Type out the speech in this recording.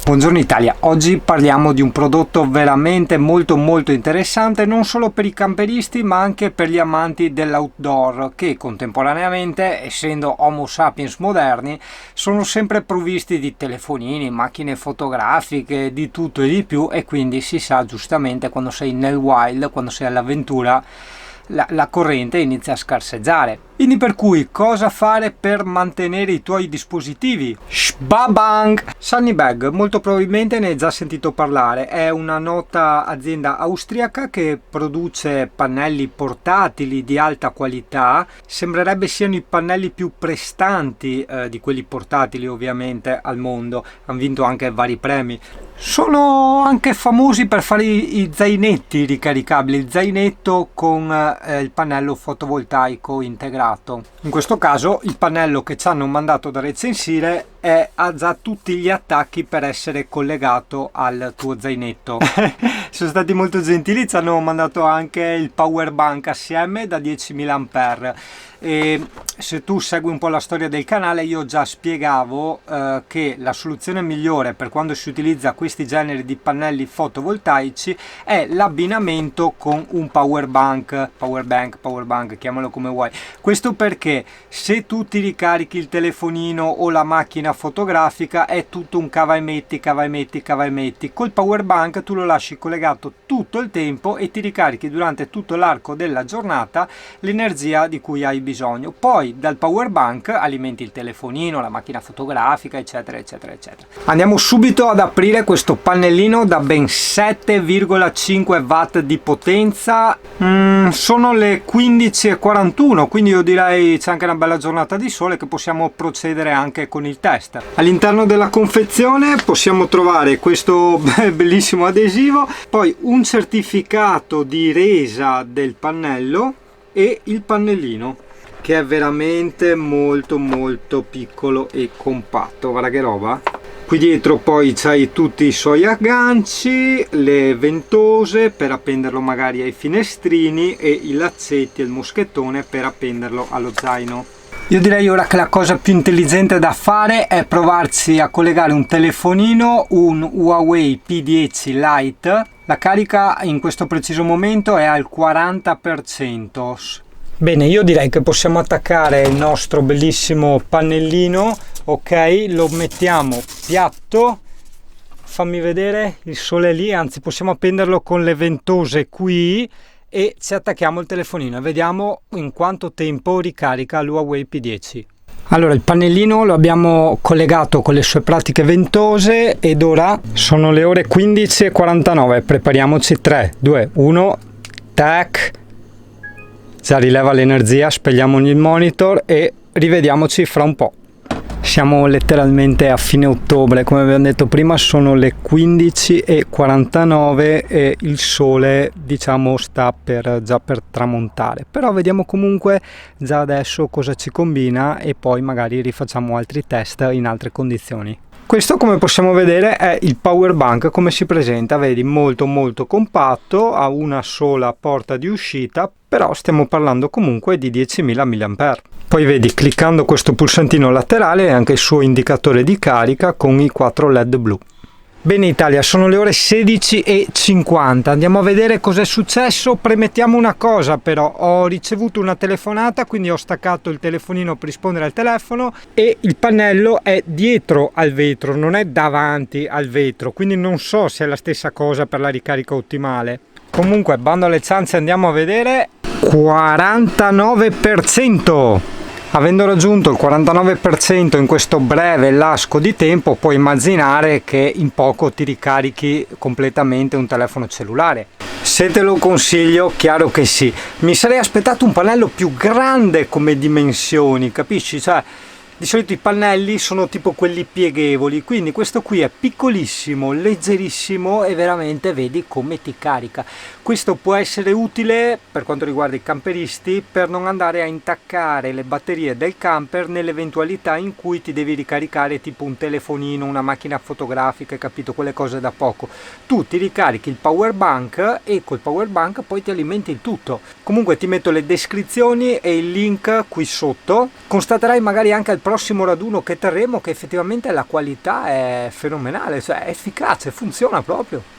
Buongiorno Italia, oggi parliamo di un prodotto veramente molto interessante non solo per i camperisti ma anche per gli amanti dell'outdoor che contemporaneamente, essendo Homo sapiens moderni, sono sempre provvisti di telefonini, macchine fotografiche, di tutto e di più, e quindi si sa giustamente quando sei nel wild, quando sei all'avventura, la corrente inizia a scarseggiare. Quindi per cui cosa fare per mantenere i tuoi dispositivi? Shbabang! Sunnybag, molto probabilmente ne hai già sentito parlare, è una nota azienda austriaca che produce pannelli portatili di alta qualità. Sembrerebbe siano i pannelli più prestanti di quelli portatili ovviamente al mondo, hanno vinto anche vari premi. Sono anche famosi per fare i zainetti ricaricabili, il zainetto con il pannello fotovoltaico integrato. In questo caso il pannello che ci hanno mandato da recensire ha già tutti gli attacchi per essere collegato al tuo zainetto. Sono stati molto gentili, ci hanno mandato anche il power bank assieme da 10.000 Ah. E se tu segui un po' la storia del canale, io già spiegavo che la soluzione migliore per quando si utilizza questi generi di pannelli fotovoltaici è l'abbinamento con un power bank, chiamalo come vuoi. Questo perché se tu ti ricarichi il telefonino o la macchina fotografica è tutto un cava e metti. Col power bank tu lo lasci collegato tutto il tempo e ti ricarichi durante tutto l'arco della giornata l'energia di cui hai bisogno. Poi dal power bank alimenti il telefonino, la macchina fotografica, eccetera. Andiamo subito ad aprire questo pannellino da ben 7,5 watt di potenza. Sono le 15:41, quindi io direi c'è anche una bella giornata di sole che possiamo procedere anche con il test. All'interno della confezione possiamo trovare questo bellissimo adesivo, poi un certificato di resa del pannello e il pannellino, che è veramente molto piccolo e compatto. Guarda che roba. Qui dietro poi c'hai tutti i suoi agganci, le ventose per appenderlo magari ai finestrini e i laccetti e il moschettone per appenderlo allo zaino. Io direi ora che la cosa più intelligente da fare è provarsi a collegare un telefonino, un Huawei P10 Lite. La carica in questo preciso momento è al 40%. Bene, io direi che possiamo attaccare il nostro bellissimo pannellino. Ok, lo mettiamo piatto. Fammi vedere, il sole è lì, anzi possiamo appenderlo con le ventose qui e ci attacchiamo il telefonino e vediamo in quanto tempo ricarica l'Huawei P10. Allora, il pannellino lo abbiamo collegato con le sue pratiche ventose ed ora sono le ore 15:49. Prepariamoci. 3, 2, 1, tac. Già rileva l'energia, spegniamo il monitor e rivediamoci fra un po'. Siamo letteralmente a fine ottobre, come abbiamo detto prima sono le 15:49 e il sole diciamo sta già per tramontare, però vediamo comunque già adesso cosa ci combina e poi magari rifacciamo altri test in altre condizioni. Questo, come possiamo vedere, è il power bank come si presenta, vedi, molto compatto, ha una sola porta di uscita, però stiamo parlando comunque di 10.000 mAh. Poi vedi, cliccando questo pulsantino laterale, è anche il suo indicatore di carica con i 4 LED blu. Bene Italia, sono le ore 16:50, andiamo a vedere cos'è successo. Premettiamo una cosa però, ho ricevuto una telefonata, quindi ho staccato il telefonino per rispondere al telefono e il pannello è dietro al vetro, non è davanti al vetro, quindi non so se è la stessa cosa per la ricarica ottimale. Comunque, bando alle ciance, andiamo a vedere. 49%! Avendo raggiunto il 49% in questo breve lasco di tempo, puoi immaginare che in poco ti ricarichi completamente un telefono cellulare. Se te lo consiglio, chiaro che sì. Mi sarei aspettato un pannello più grande come dimensioni, capisci? Cioè, di solito i pannelli sono tipo quelli pieghevoli, quindi questo qui è piccolissimo, leggerissimo e veramente vedi come ti carica. Questo può essere utile per quanto riguarda i camperisti per non andare a intaccare le batterie del camper nell'eventualità in cui ti devi ricaricare tipo un telefonino, una macchina fotografica, capito? Quelle cose da poco. Tu ti ricarichi il power bank e col power bank poi ti alimenti il tutto. Comunque ti metto le descrizioni e il link qui sotto. Constaterai magari anche al prossimo raduno che terremo che effettivamente la qualità è fenomenale, cioè è efficace, funziona proprio.